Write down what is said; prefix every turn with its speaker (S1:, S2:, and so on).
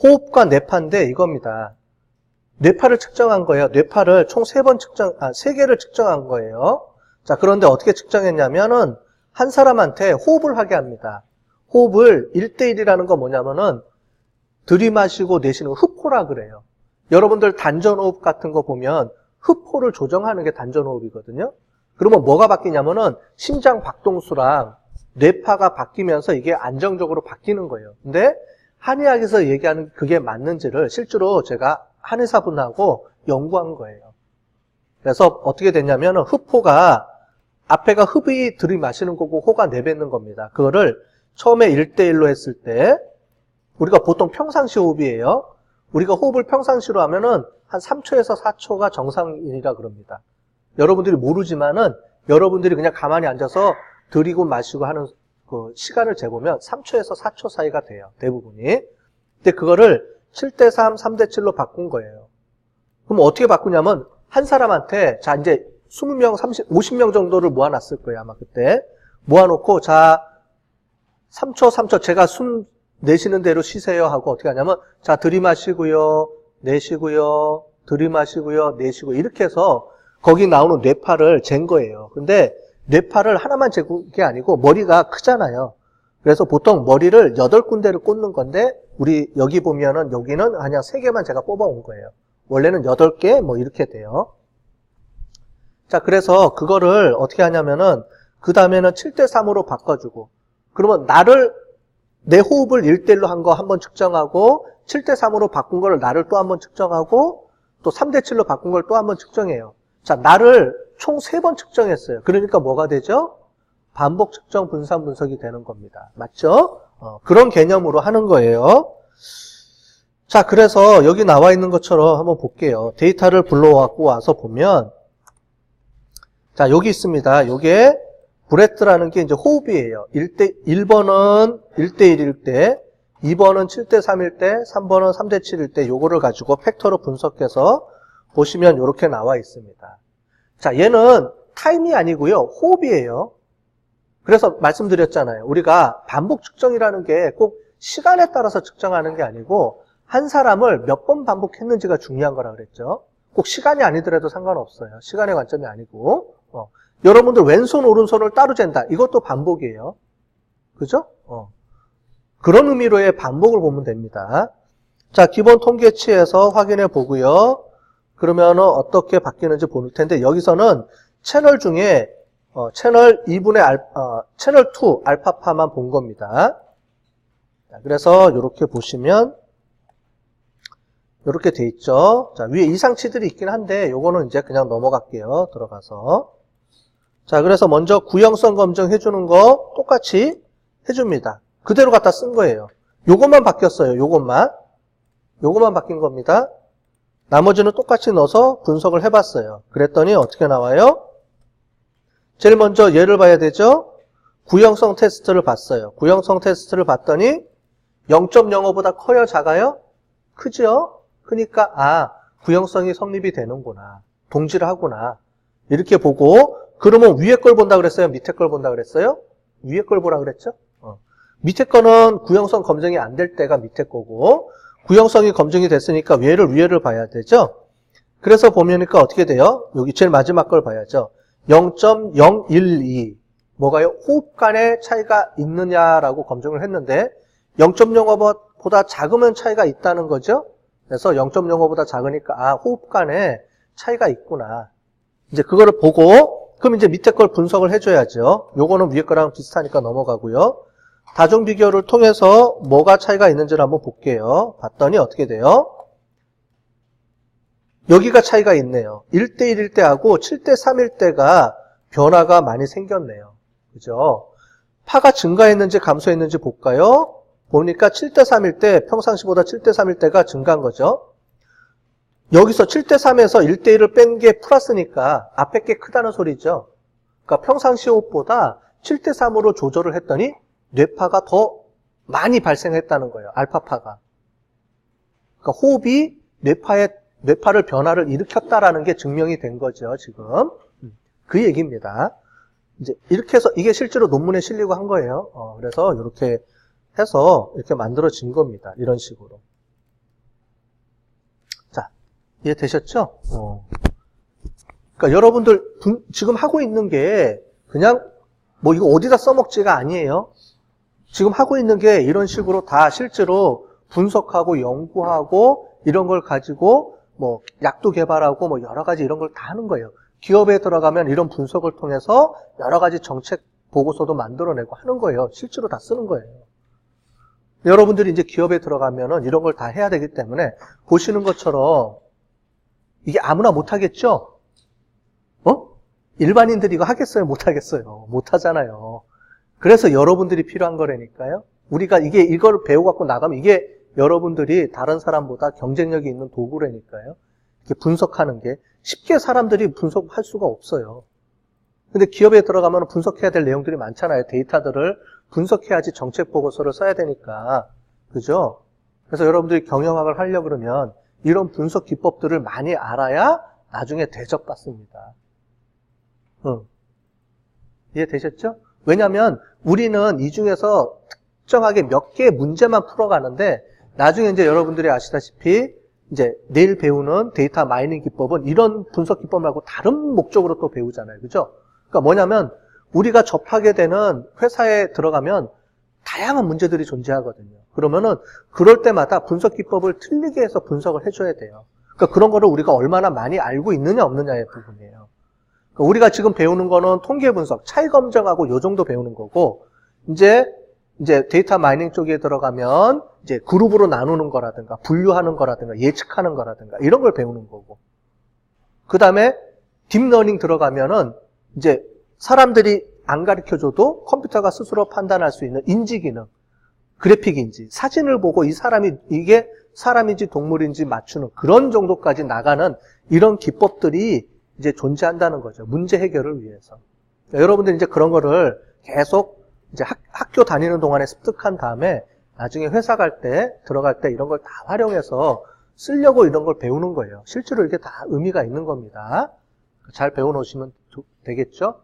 S1: 호흡과 뇌파인데 이겁니다. 뇌파를 측정한 거예요. 뇌파를 총 3개를 측정한 거예요. 자, 그런데 어떻게 측정했냐면은 한 사람한테 호흡을 하게 합니다. 호흡을 1대1이라는 건 뭐냐면은 들이마시고 내쉬는 흡호라 그래요. 여러분들 단전호흡 같은 거 보면 흡호를 조정하는 게 단전호흡이거든요. 그러면 뭐가 바뀌냐면은 심장 박동수랑 뇌파가 바뀌면서 이게 안정적으로 바뀌는 거예요. 근데 한의학에서 얘기하는 그게 맞는지를 실제로 제가 한의사분하고 연구한 거예요. 그래서 어떻게 됐냐면은 흡호가 앞에가 흡이 들이마시는 거고 호가 내뱉는 겁니다. 그거를 처음에 1대1로 했을 때 우리가 보통 평상시 호흡이에요. 우리가 호흡을 평상시로 하면은 한 3초에서 4초가 정상이라 그럽니다. 여러분들이 모르지만은 여러분들이 그냥 가만히 앉아서 들이고 마시고 하는 그 시간을 재보면 3초에서 4초 사이가 돼요. 대부분이. 근데 그거를 7대3, 3대7로 바꾼 거예요. 그럼 어떻게 바꾸냐면 한 사람한테 자 이제 20명, 50명 정도를 모아놨을 거예요. 아마 그때. 모아놓고 자 3초 제가 숨 내쉬는 대로 쉬세요 하고 어떻게 하냐면 자 들이마시고요. 내쉬고요. 들이마시고요. 내쉬고 이렇게 해서 거기 나오는 뇌파를 잰 거예요. 근데 뇌파를 하나만 재는 게 아니고 머리가 크잖아요. 그래서 보통 머리를 8군데를 꽂는 건데 우리 여기 보면은 여기는 그냥 3개만 제가 뽑아온 거예요. 원래는 8개 뭐 이렇게 돼요. 자, 그래서 그거를 어떻게 하냐면은 그 다음에는 7대3으로 바꿔주고 그러면 내 호흡을 1대1로 한 거 한번 측정하고 7대3으로 바꾼 거를 나를 또 한번 측정하고 또 3대7로 바꾼 걸 또 한번 측정해요. 자, 나를 총 3번 측정했어요. 그러니까 뭐가 되죠? 반복 측정 분산 분석이 되는 겁니다. 맞죠? 그런 개념으로 하는 거예요. 자, 그래서 여기 나와 있는 것처럼 한번 볼게요. 데이터를 불러갖고 와서 보면 자, 여기 있습니다. 요게 브레스라는 게 이제 호흡이에요. 1번은 1대1일 때, 2번은 7대3일 때, 3번은 3대7일 때 요거를 가지고 팩터로 분석해서 보시면 이렇게 나와 있습니다. 자, 얘는 타임이 아니고요. 호흡이에요. 그래서 말씀드렸잖아요. 우리가 반복 측정이라는 게 꼭 시간에 따라서 측정하는 게 아니고 한 사람을 몇 번 반복했는지가 중요한 거라 그랬죠. 꼭 시간이 아니더라도 상관없어요. 시간의 관점이 아니고. 여러분들 왼손 오른손을 따로 잰다. 이것도 반복이에요. 그죠? 그런 의미로의 반복을 보면 됩니다. 자, 기본 통계치에서 확인해 보고요. 그러면은 어떻게 바뀌는지 볼 텐데 여기서는 채널 중에 채널 2분의 채널 2 알파파만 본 겁니다. 자, 그래서 이렇게 보시면 이렇게 돼 있죠. 자, 위에 이상치들이 있긴 한데 요거는 이제 그냥 넘어갈게요. 들어가서. 자, 그래서 먼저 구형성 검증 해주는 거 똑같이 해줍니다. 그대로 갖다 쓴 거예요. 요것만 바뀌었어요. 요것만 바뀐 겁니다. 나머지는 똑같이 넣어서 분석을 해봤어요. 그랬더니 어떻게 나와요? 제일 먼저 얘를 봐야 되죠? 구형성 테스트를 봤어요. 구형성 테스트를 봤더니 0.05보다 커요? 작아요? 크죠? 그러니까 구형성이 성립이 되는구나. 동질을 하구나. 이렇게 보고 그러면 위에 걸 본다 그랬어요? 밑에 걸 본다 그랬어요? 위에 걸 보라 그랬죠? 밑에 거는 구형성 검증이 안 될 때가 밑에 거고 구형성이 검증이 됐으니까 위에를 봐야 되죠? 그래서 보면니까 어떻게 돼요? 여기 제일 마지막 걸 봐야죠. 0.012 뭐가요? 호흡 간의 차이가 있느냐라고 검증을 했는데 0.05보다 작으면 차이가 있다는 거죠? 그래서 0.05보다 작으니까 호흡 간에 차이가 있구나. 이제 그거를 보고 그럼 이제 밑에 걸 분석을 해줘야죠. 요거는 위에 거랑 비슷하니까 넘어가고요. 다중 비교를 통해서 뭐가 차이가 있는지를 한번 볼게요. 봤더니 어떻게 돼요? 여기가 차이가 있네요. 1대1일 때하고 7대3일 때가 변화가 많이 생겼네요. 그죠? 파가 증가했는지 감소했는지 볼까요? 보니까 7대3일 때 평상시보다 7대3일 때가 증가한 거죠. 여기서 7대3에서 1대1을 뺀 게 플러스니까 앞에 게 크다는 소리죠. 그러니까 평상시 호흡보다 7대3으로 조절을 했더니 뇌파가 더 많이 발생했다는 거예요. 알파파가. 그러니까 호흡이 뇌파를 변화를 일으켰다라는 게 증명이 된 거죠, 지금. 그 얘기입니다. 이제 이렇게 해서 이게 실제로 논문에 실리고 한 거예요. 그래서 이렇게 해서 이렇게 만들어진 겁니다. 이런 식으로. 이해되셨죠? 그러니까 여러분들 지금 하고 있는 게 그냥 뭐 이거 어디다 써먹지가 아니에요. 지금 하고 있는 게 이런 식으로 다 실제로 분석하고 연구하고 이런 걸 가지고 뭐 약도 개발하고 뭐 여러 가지 이런 걸 다 하는 거예요. 기업에 들어가면 이런 분석을 통해서 여러 가지 정책 보고서도 만들어내고 하는 거예요. 실제로 다 쓰는 거예요. 여러분들이 이제 기업에 들어가면은 이런 걸 다 해야 되기 때문에 보시는 것처럼 이게 아무나 못 하겠죠? 일반인들이 이거 하겠어요? 못 하겠어요? 못 하잖아요. 그래서 여러분들이 필요한 거라니까요. 우리가 이걸 배워갖고 나가면 이게 여러분들이 다른 사람보다 경쟁력이 있는 도구라니까요. 이렇게 분석하는 게 쉽게 사람들이 분석할 수가 없어요. 근데 기업에 들어가면 분석해야 될 내용들이 많잖아요. 데이터들을 분석해야지 정책 보고서를 써야 되니까. 그죠? 그래서 여러분들이 경영학을 하려고 그러면 이런 분석 기법들을 많이 알아야 나중에 대접받습니다. 이해되셨죠? 왜냐면 우리는 이 중에서 특정하게 몇 개의 문제만 풀어가는데 나중에 이제 여러분들이 아시다시피 이제 내일 배우는 데이터 마이닝 기법은 이런 분석 기법 말고 다른 목적으로 또 배우잖아요. 그죠? 그러니까 뭐냐면 우리가 접하게 되는 회사에 들어가면 다양한 문제들이 존재하거든요. 그러면은 그럴 때마다 분석 기법을 틀리게 해서 분석을 해줘야 돼요. 그러니까 그런 거를 우리가 얼마나 많이 알고 있느냐 없느냐의 부분이에요. 그러니까 우리가 지금 배우는 거는 통계 분석, 차이 검증하고 요 정도 배우는 거고 이제 데이터 마이닝 쪽에 들어가면 이제 그룹으로 나누는 거라든가 분류하는 거라든가 예측하는 거라든가 이런 걸 배우는 거고 그 다음에 딥러닝 들어가면은 이제 사람들이 안 가르쳐줘도 컴퓨터가 스스로 판단할 수 있는 인지 기능, 그래픽 인지, 사진을 보고 이게 사람인지 동물인지 맞추는 그런 정도까지 나가는 이런 기법들이 이제 존재한다는 거죠. 문제 해결을 위해서. 여러분들 이제 그런 거를 계속 이제 학교 다니는 동안에 습득한 다음에 나중에 회사 들어갈 때 이런 걸 다 활용해서 쓰려고 이런 걸 배우는 거예요. 실제로 이게 다 의미가 있는 겁니다. 잘 배워놓으시면 되겠죠?